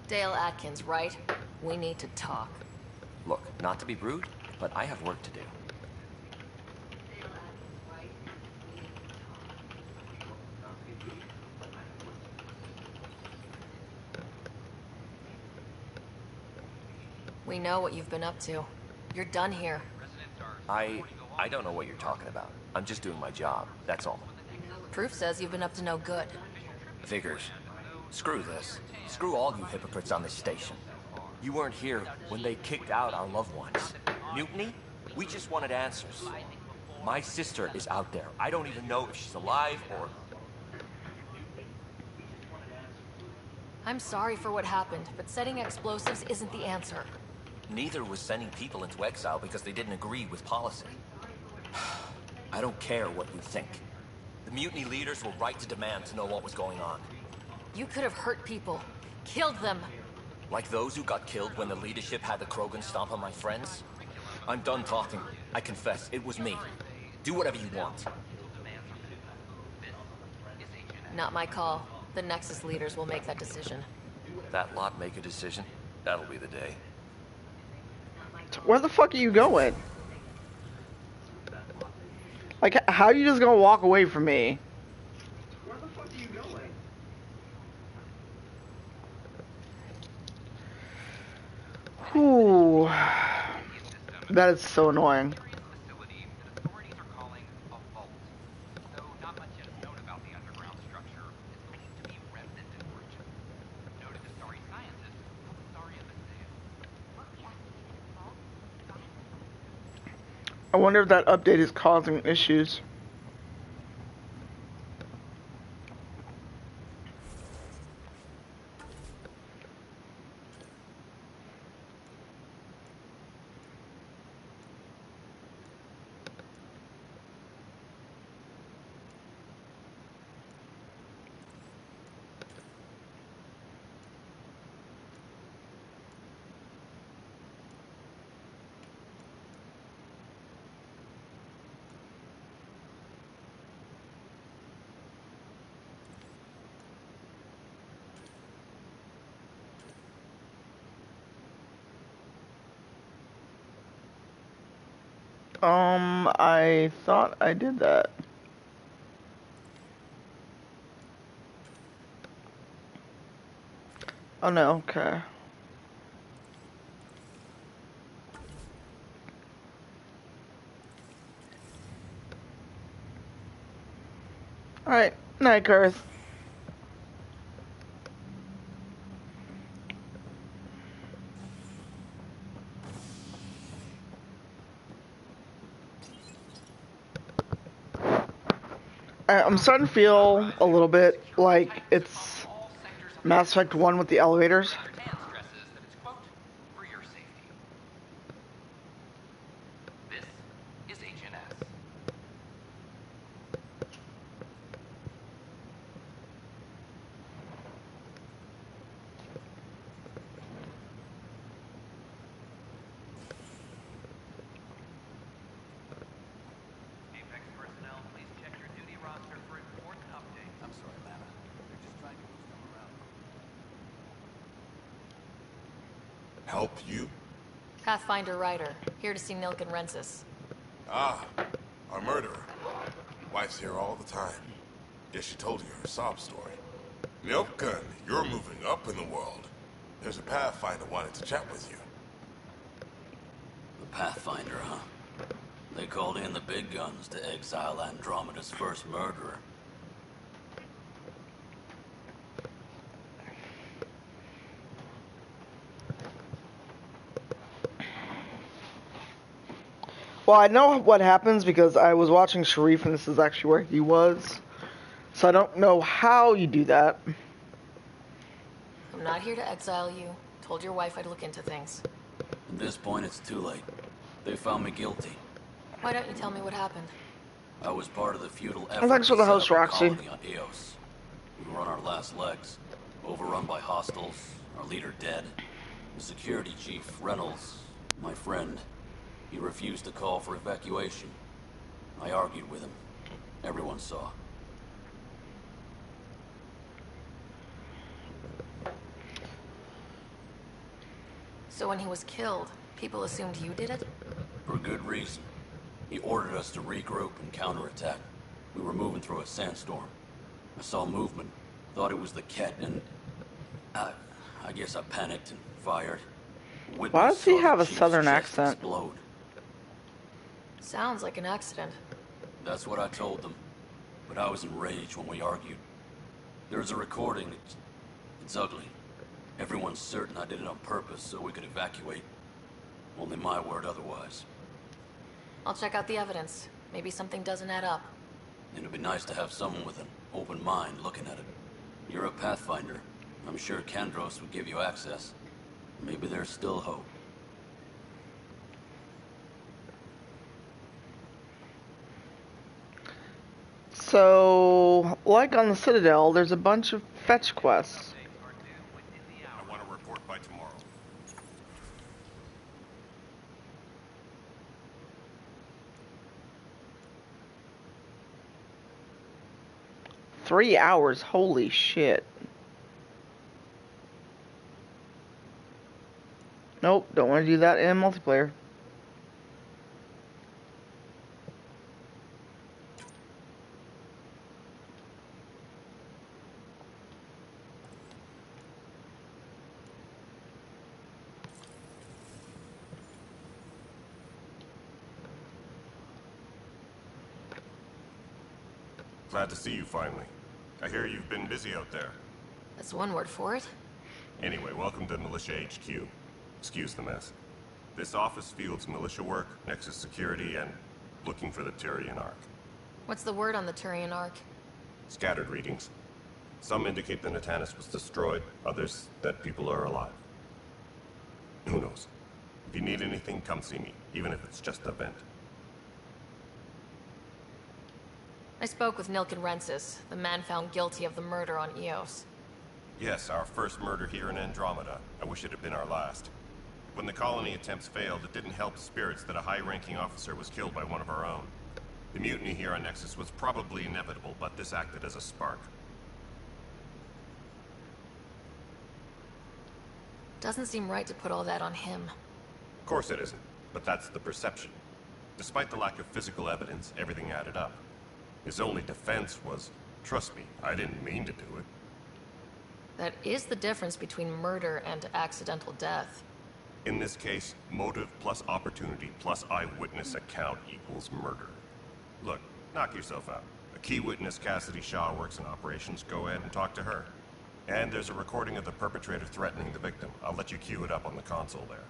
Dale Atkins, right? We need to talk. Look, not to be rude, but I have work to do. We know what you've been up to. You're done here. I don't know what you're talking about. I'm just doing my job, that's all. Proof says you've been up to no good. Figures. Screw this. Screw all you hypocrites on this station. You weren't here when they kicked out our loved ones. Mutiny? We just wanted answers. My sister is out there. I don't even know if she's alive or... I'm sorry for what happened, but setting explosives isn't the answer. Neither was sending people into exile because they didn't agree with policy. I don't care what you think. The mutiny leaders were right to demand to know what was going on. You could have hurt people. Killed them. Like those who got killed when the leadership had the Krogan stomp on my friends? I'm done talking. I confess, it was me. Do whatever you want. Not my call. The Nexus leaders will make that decision. That lot make a decision? That'll be the day. Where the fuck are you going? Like, how are you just gonna walk away from me? Where the fuck are you going? Whew. That is so annoying. I wonder if that update is causing issues. I thought I did that. Oh no, okay. Alright, night, Garth. I'm starting to feel a little bit like it's Mass Effect 1 with the elevators. Help you? Pathfinder Ryder, here to see Nilken Rensis. Ah, our murderer. Wife's here all the time. Guess she told you her sob story. Nilken, you're moving up in the world. There's a Pathfinder wanting to chat with you. The Pathfinder, huh? They called in the big guns to exile Andromeda's first murderer. Well, I know what happens because I was watching Sharif and this is actually where he was. So I don't know how you do that. I'm not here to exile you. Told your wife I'd look into things. At this point, it's too late. They found me guilty. Why don't you tell me what happened? I was part of the feudal effort Thanks for the host, to set up a Roxy. colony on Eos. We were on our last legs, overrun by hostiles, our leader dead. The security chief, Reynolds, my friend, he refused to call for evacuation. I argued with him. Everyone saw. So when he was killed, people assumed you did it? For good reason. He ordered us to regroup and counterattack. We were moving through a sandstorm. I saw movement, thought it was the Ket, and I guess I panicked and fired. Why does he have a southern accent? Explode. Sounds like an accident. That's what I told them. But I was enraged when we argued. There's a recording. It's ugly. Everyone's certain I did it on purpose so we could evacuate. Only my word otherwise. I'll check out the evidence. Maybe something doesn't add up. It'd be nice to have someone with an open mind looking at it. You're a Pathfinder. I'm sure Kandros would give you access. Maybe there's still hope. So, like on the Citadel, there's a bunch of fetch quests. I want to report by tomorrow. 3 hours, holy shit. Nope, don't want to do that in multiplayer. Glad to see you finally. I hear you've been busy out there. That's one word for it. Anyway, welcome to Militia HQ. Excuse the mess. This office fields militia work, Nexus security, and looking for the Turian Ark. What's the word on the Turian Ark? Scattered readings. Some indicate the Natanus was destroyed, others that people are alive. Who knows? If you need anything, come see me, even if it's just a vent. I spoke with Nilken Rensis, the man found guilty of the murder on Eos. Yes, our first murder here in Andromeda. I wish it had been our last. When the colony attempts failed, it didn't help spirits that a high-ranking officer was killed by one of our own. The mutiny here on Nexus was probably inevitable, but this acted as a spark. Doesn't seem right to put all that on him. Of course it isn't, but that's the perception. Despite the lack of physical evidence, everything added up. His only defense was, trust me, I didn't mean to do it. That is the difference between murder and accidental death. In this case, motive plus opportunity plus eyewitness account equals murder. Look, knock yourself out. A key witness, Cassidy Shaw, works in operations. Go ahead and talk to her. And there's a recording of the perpetrator threatening the victim. I'll let you cue it up on the console there.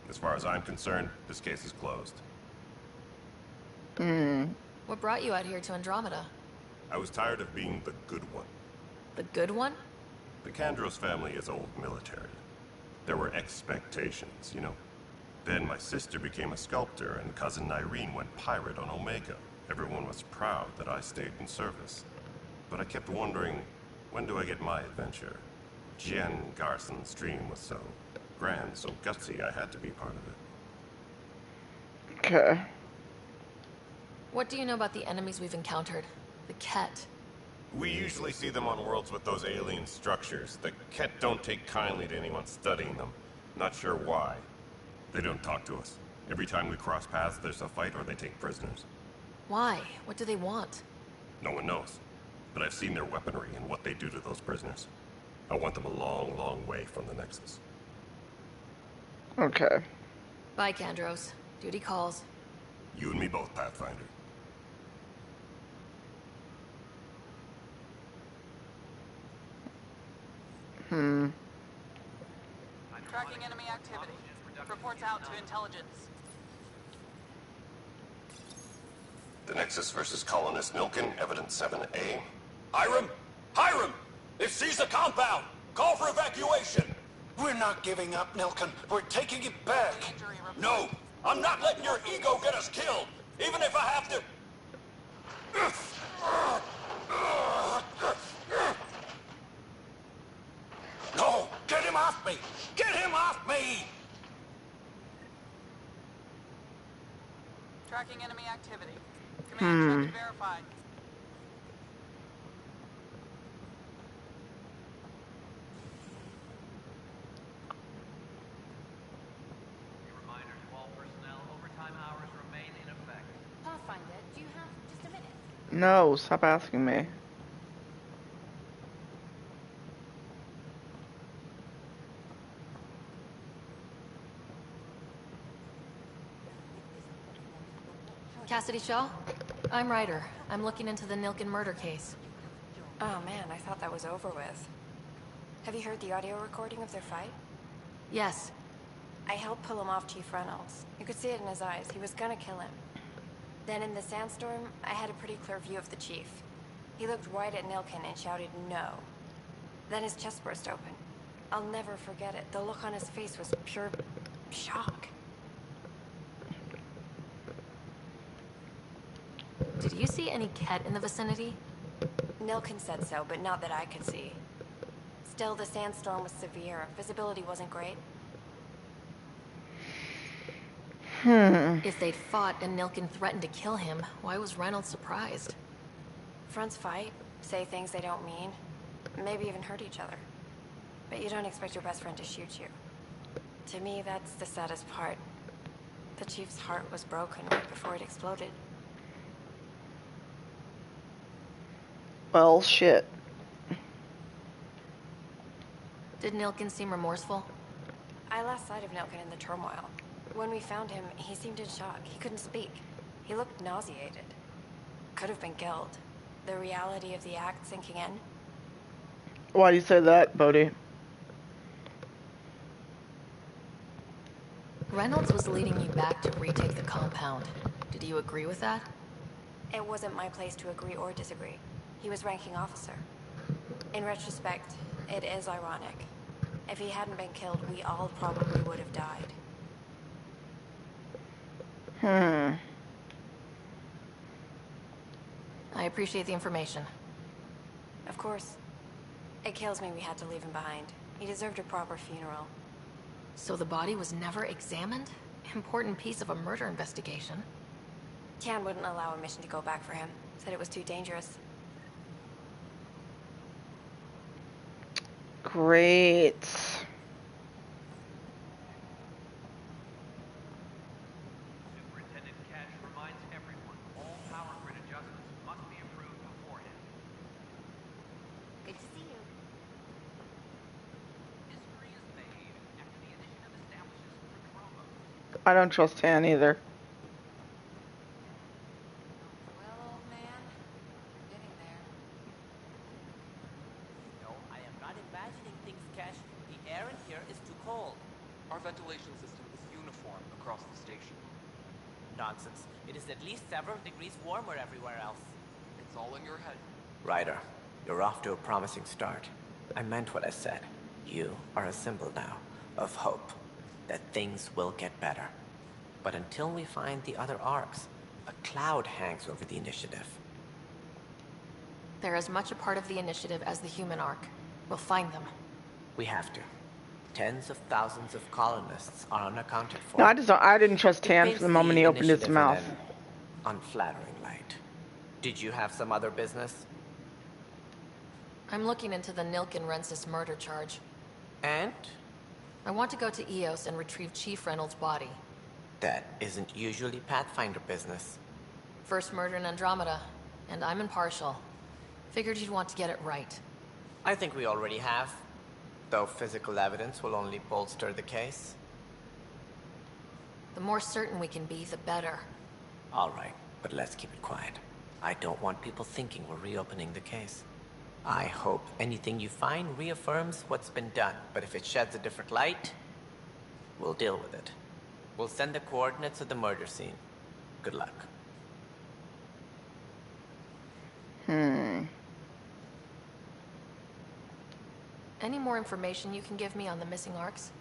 As far as I'm concerned, this case is closed. What brought you out here to Andromeda? I was tired of being the good one. The good one? The Kandros family is old military. There were expectations, you know. Then my sister became a sculptor and cousin Irene went pirate on Omega. Everyone was proud that I stayed in service. But I kept wondering, when do I get my adventure? Jen Garson's dream was so grand, so gutsy, I had to be part of it. Okay. What do you know about the enemies we've encountered? The Ket. We usually see them on worlds with those alien structures. The Ket don't take kindly to anyone studying them. Not sure why. They don't talk to us. Every time we cross paths, there's a fight or they take prisoners. Why? What do they want? No one knows. But I've seen their weaponry and what they do to those prisoners. I want them a long, long way from the Nexus. Okay. Bye, Kandros. Duty calls. You and me both, Pathfinder. Tracking enemy activity. Reports out to intelligence. The Nexus versus Colonist Nilken, Evidence 7A. Hiram! Hiram! They've seized the compound! Call for evacuation! We're not giving up, Nilken. We're taking it back. Injury report. No! I'm not letting your ego get us killed! Even if I have to... No! Get him off me! Get him off me! Tracking enemy activity. Command check verified. No, stop asking me. Cassidy Shaw? I'm Ryder. I'm looking into the Nilken murder case. Oh man, I thought that was over with. Have you heard the audio recording of their fight? Yes. I helped pull him off Chief Reynolds. You could see it in his eyes. He was gonna kill him. Then in the sandstorm, I had a pretty clear view of the chief. He looked right at Nilken and shouted no. Then his chest burst open. I'll never forget it. The look on his face was pure shock. Did you see any Ket in the vicinity? Nilken said so, but not that I could see. Still, the sandstorm was severe. Visibility wasn't great. If they'd fought and Nilken threatened to kill him, why was Reynolds surprised? Fronts fight, say things they don't mean, maybe even hurt each other. But you don't expect your best friend to shoot you. To me, that's the saddest part. The Chief's heart was broken right before it exploded. Well, shit. Did Nilken seem remorseful? I lost sight of Nilken in the turmoil. When we found him, he seemed in shock. He couldn't speak. He looked nauseated. Could have been guilt. The reality of the act sinking in. Why do you say that, Bodhi? Reynolds was leading you back to retake the compound. Did you agree with that? It wasn't my place to agree or disagree. He was ranking officer. In retrospect, it is ironic. If he hadn't been killed, we all probably would have died. I appreciate the information. Of course. It kills me we had to leave him behind. He deserved a proper funeral. So the body was never examined? Important piece of a murder investigation. Tian wouldn't allow a mission to go back for him. Said it was too dangerous. Great. Superintendent Cash reminds everyone all power grid adjustments must be approved beforehand. Good to see you. History is made after the initiative establishes Prodromos. I don't trust Han either. Well, old man, getting there. No, I am not imagining things, Cash. The air in here is too cold. Our ventilation system is uniform across the station. Nonsense. It is at least several degrees warmer everywhere else. It's all in your head. Ryder, you're off to a promising start. I meant what I said. You are a symbol now of hope, that things will get better. But until we find the other arcs, a cloud hangs over the initiative. They're as much a part of the initiative as the human arc. We'll find them. We have to. Tens of thousands of colonists are unaccounted for. No, I didn't trust It Han paints from the moment he opened his initiative in mouth. an unflattering light. Did you have some other business? I'm looking into the Nilken Rensis murder charge. And? I want to go to Eos and retrieve Chief Reynolds' body. That isn't usually Pathfinder business. First murder in Andromeda, and I'm impartial. Figured you'd want to get it right. I think we already have. Though physical evidence will only bolster the case. The more certain we can be, the better. All right, but let's keep it quiet. I don't want people thinking we're reopening the case. I hope anything you find reaffirms what's been done, but if it sheds a different light, we'll deal with it. We'll send the coordinates of the murder scene. Good luck. Any more information you can give me on the missing arcs?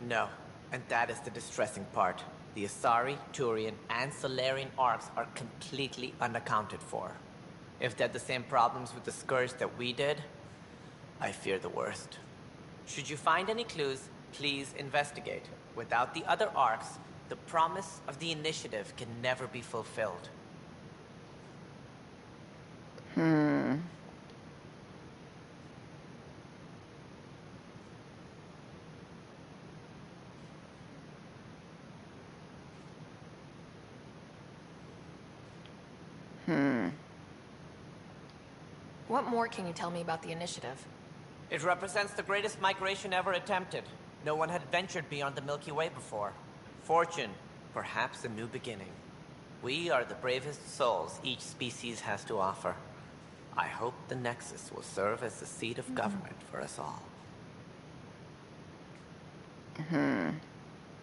No, and that is the distressing part. The Asari, Turian, and Solarian arcs are completely unaccounted for. If they had the same problems with the Scourge that we did, I fear the worst. Should you find any clues, please investigate. Without the other arcs, the promise of the initiative can never be fulfilled. What more can you tell me about the initiative? It represents the greatest migration ever attempted. No one had ventured beyond the Milky Way before. Fortune, perhaps a new beginning. We are the bravest souls each species has to offer. I hope the Nexus will serve as the seat of government for us all.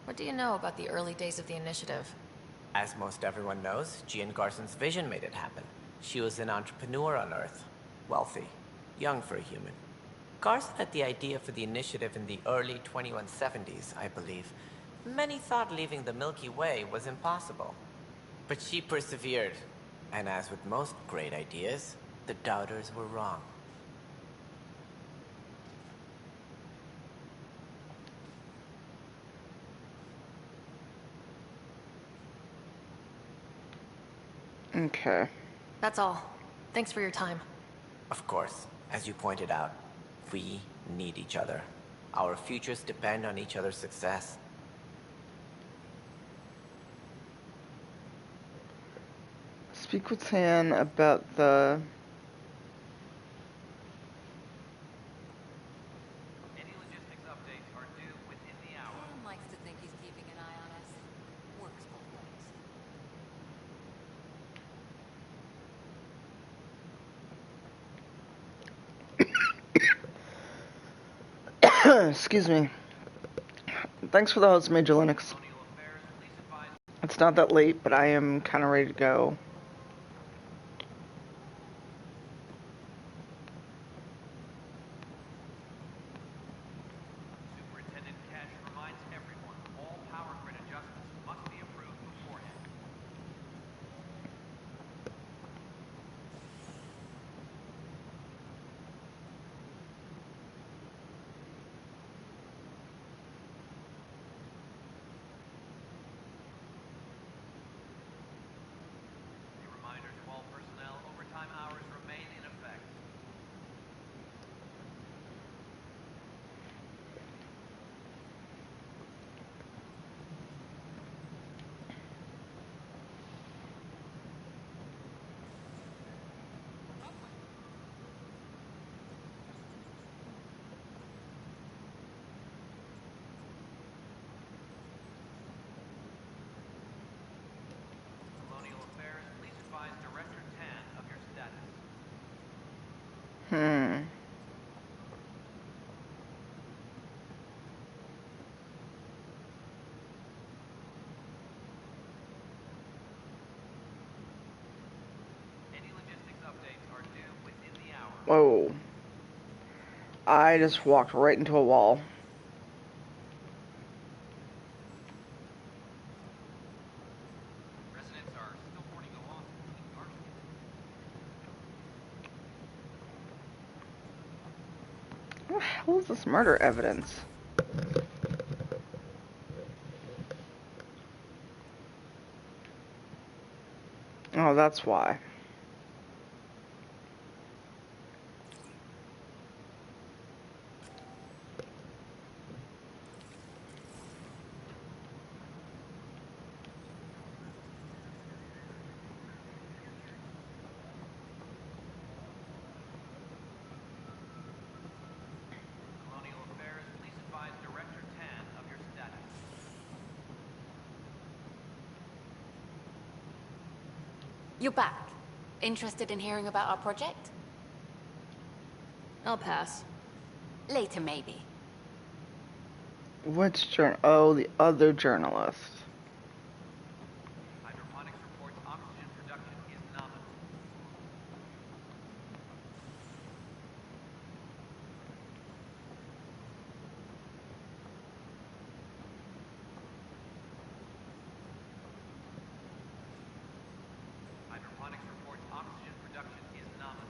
What do you know about the early days of the initiative? As most everyone knows, Jean Garson's vision made it happen. She was an entrepreneur on Earth. Wealthy. Young for a human. Garson had the idea for the initiative in the early 2170s, I believe. Many thought leaving the Milky Way was impossible. But she persevered. And as with most great ideas, the doubters were wrong. Okay. That's all. Thanks for your time. Of course, as you pointed out, we need each other. Our futures depend on each other's success. Speak with Han about the... Any logistics updates are due within the hour. Sam likes to think he's keeping an eye on us. Works both ways. Excuse me. Thanks for the host, Major Linux. It's not that late, but I am kind of ready to go. Superintendent Cash reminds everyone all power grid adjustments must be approved beforehand. A reminder to all personnel, overtime hours remain in effect. Colonial Affairs, please advise Director Tan of your status. Any logistics updates are due within the hour. Whoa. I just walked right into a wall. Residents are still mourning the loss of King Garson. What the hell is this murder evidence? Oh, that's why. Colonial Affairs, please advise Director Tan of your status. You're back. Interested in hearing about our project? I'll pass. Later, maybe. Which journal? Oh, the other journalist. Hydroponics reports oxygen production is nominal. Hydroponics reports oxygen production is nominal.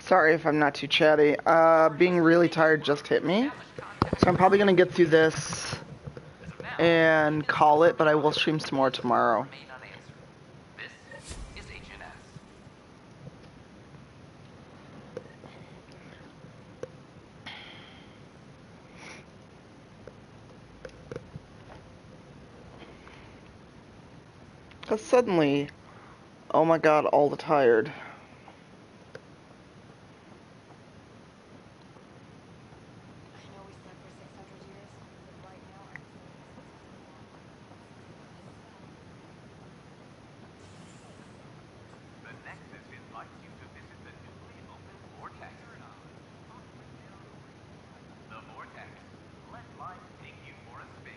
Sorry if I'm not too chatty. Being really tired just hit me. So I'm probably gonna get through this and call it, but I will stream some more tomorrow. This is HNS. Cause suddenly, oh my god, all the tired. The Nexus invites you to visit the newly opened Vortex. The Vortex. Let life take you for a spin.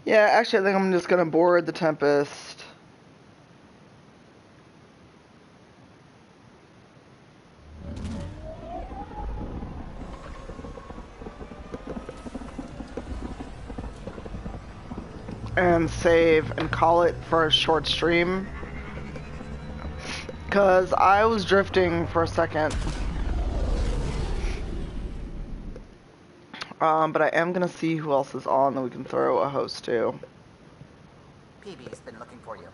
Yeah, actually, I think I'm just gonna board the Tempest. And save and call it for a short stream. Cause I was drifting for a second. But I am gonna see who else is on that we can throw a host to. PB's been looking for you.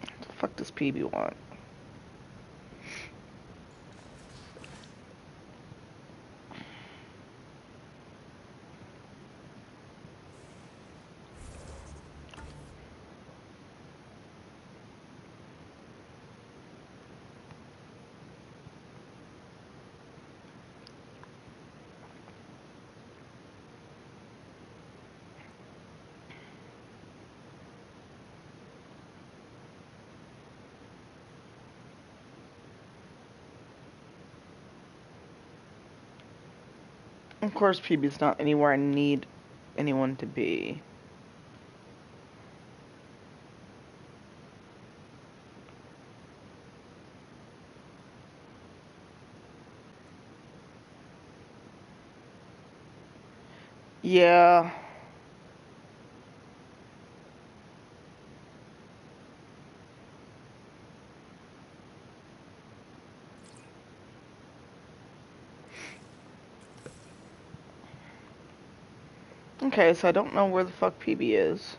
What the fuck does PB want? Of course, PB's not anywhere I need anyone to be. Yeah. Okay, so I don't know where the fuck PB is.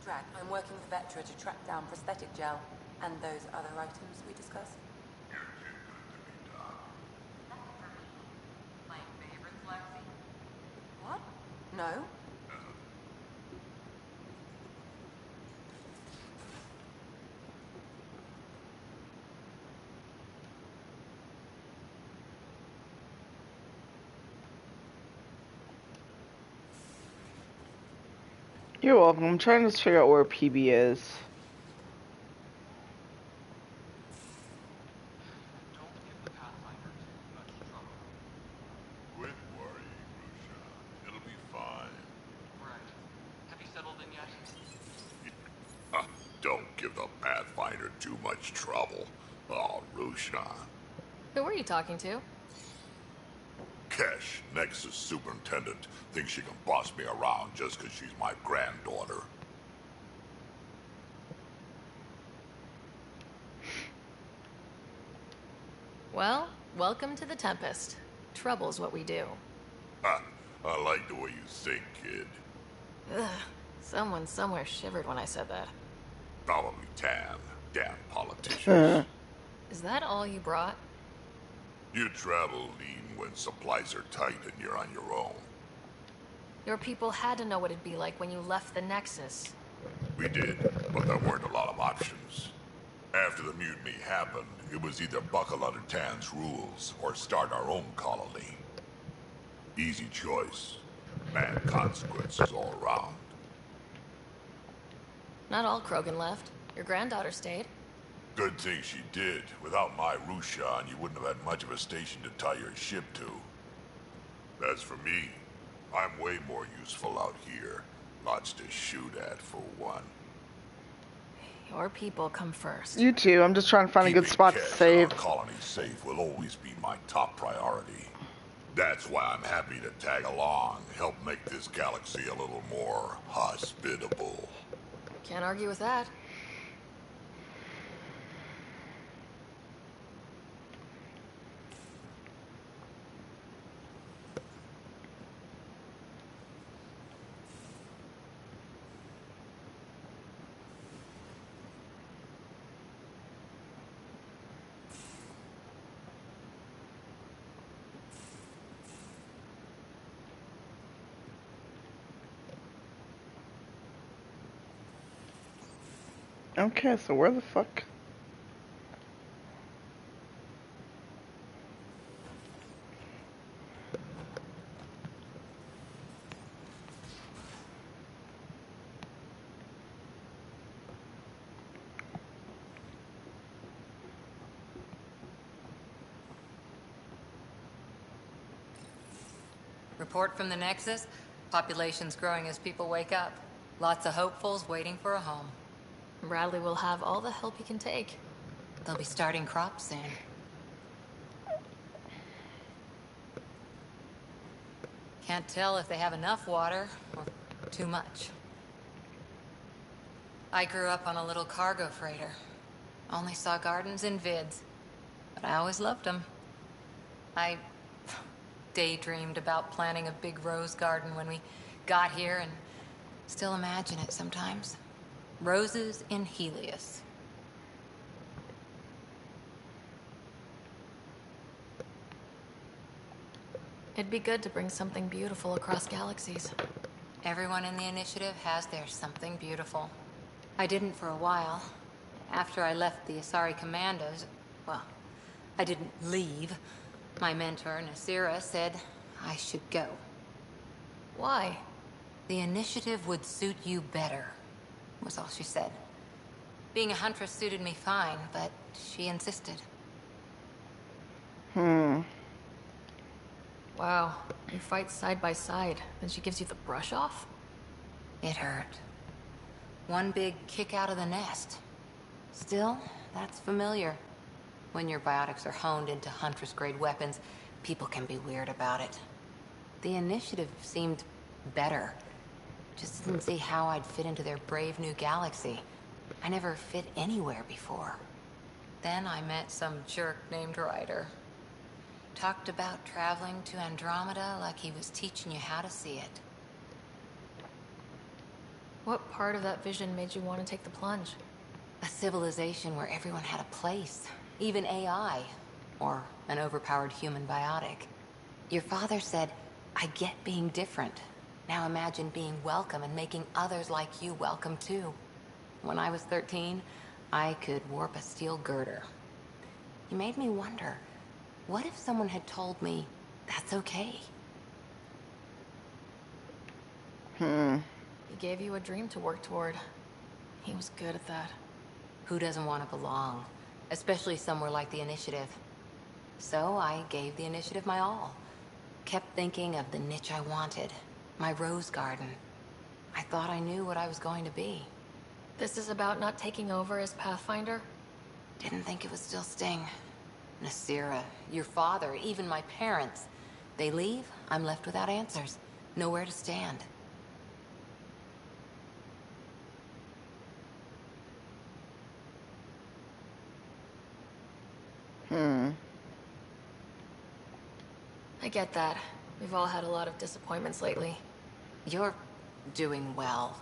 Drac, I'm working with Vectra to track down prosthetic gel and those other items we discussed. My favorites, Lexi? What? No? You're welcome. I'm trying to just figure out where PB is. Quit worrying, Rusha. It'll be fine. Right. Have you settled in yet? Don't give the Pathfinder too much trouble. Oh, Rusha. Who were you talking to? Kesh, Nexus Superintendent, thinks she can boss me around just because she's my granddaughter. Well, welcome to the Tempest. Trouble's what we do. Ha, I like the way you think, kid. Ugh, someone somewhere shivered when I said that. Probably Tam. Damn politicians. Is that all you brought? You travel lean when supplies are tight and you're on your own. Your people had to know what it'd be like when you left the Nexus. We did, but there weren't a lot of options. After the mutiny happened, it was either buckle under Tan's rules or start our own colony. Easy choice. Bad consequences all around. Not all Krogan left. Your granddaughter stayed. Good thing she did. Without my Rushan, you wouldn't have had much of a station to tie your ship to. As for me, I'm way more useful out here. Lots to shoot at, for one. Your people come first. You too. I'm just trying to find a good spot to save. Keeping our colony safe will always be my top priority. That's why I'm happy to tag along, help make this galaxy a little more hospitable. Can't argue with that. Okay, so where the fuck? Report from the Nexus. Population's growing as people wake up. Lots of hopefuls waiting for a home. Bradley will have all the help he can take. They'll be starting crops soon. Can't tell if they have enough water or too much. I grew up on a little cargo freighter. Only saw gardens in vids, but I always loved them. I daydreamed about planting a big rose garden when we got here and still imagine it sometimes. Roses in Helios. It'd be good to bring something beautiful across galaxies. Everyone in the initiative has their something beautiful. I didn't for a while. After I left the Asari Commandos, well, I didn't leave. My mentor, Nasira, said I should go. Why? The initiative would suit you better, was all she said. Being a huntress suited me fine, but she insisted. Wow, you fight side by side, then she gives you the brush off? It hurt. One big kick out of the nest. Still, that's familiar. When your biotics are honed into Huntress-grade weapons, people can be weird about it. The initiative seemed better. Just didn't see how I'd fit into their brave new galaxy. I never fit anywhere before. Then I met some jerk named Ryder. Talked about traveling to Andromeda like he was teaching you how to see it. What part of that vision made you want to take the plunge? A civilization where everyone had a place. Even AI. Or an overpowered human biotic. Your father said, I get being different. Now imagine being welcome and making others like you welcome too. When I was 13, I could warp a steel girder. He made me wonder, what if someone had told me that's okay? He gave you a dream to work toward. He was good at that. Who doesn't want to belong? Especially somewhere like the Initiative. So I gave the Initiative my all. Kept thinking of the niche I wanted. My rose garden. I thought I knew what I was going to be. This is about not taking over as Pathfinder? Didn't think it would still sting. Nasira, your father, even my parents. They leave, I'm left without answers. Nowhere to stand. I get that. We've all had a lot of disappointments lately. You're doing well.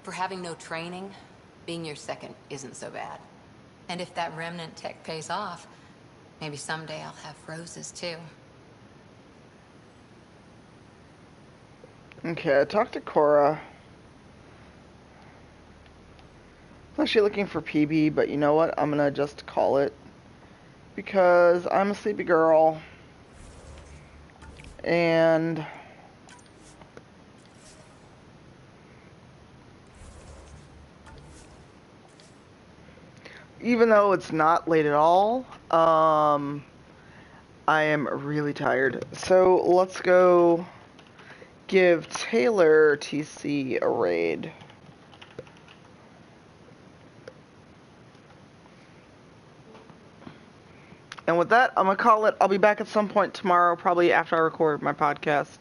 For having no training, being your second isn't so bad. And if that remnant tech pays off, maybe someday I'll have roses too. Okay, I talked to Cora. I'm actually looking for PB, but you know what? I'm gonna just call it. Because I'm a sleepy girl. And even though it's not late at all, I am really tired. So let's go give Taylor TC a raid. And with that, I'm going to call it. I'll be back at some point tomorrow, probably after I record my podcast.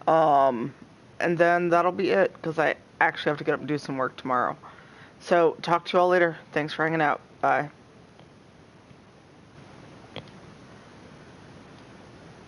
And then that'll be it, because I actually have to get up and do some work tomorrow. So, talk to you all later. Thanks for hanging out. Bye.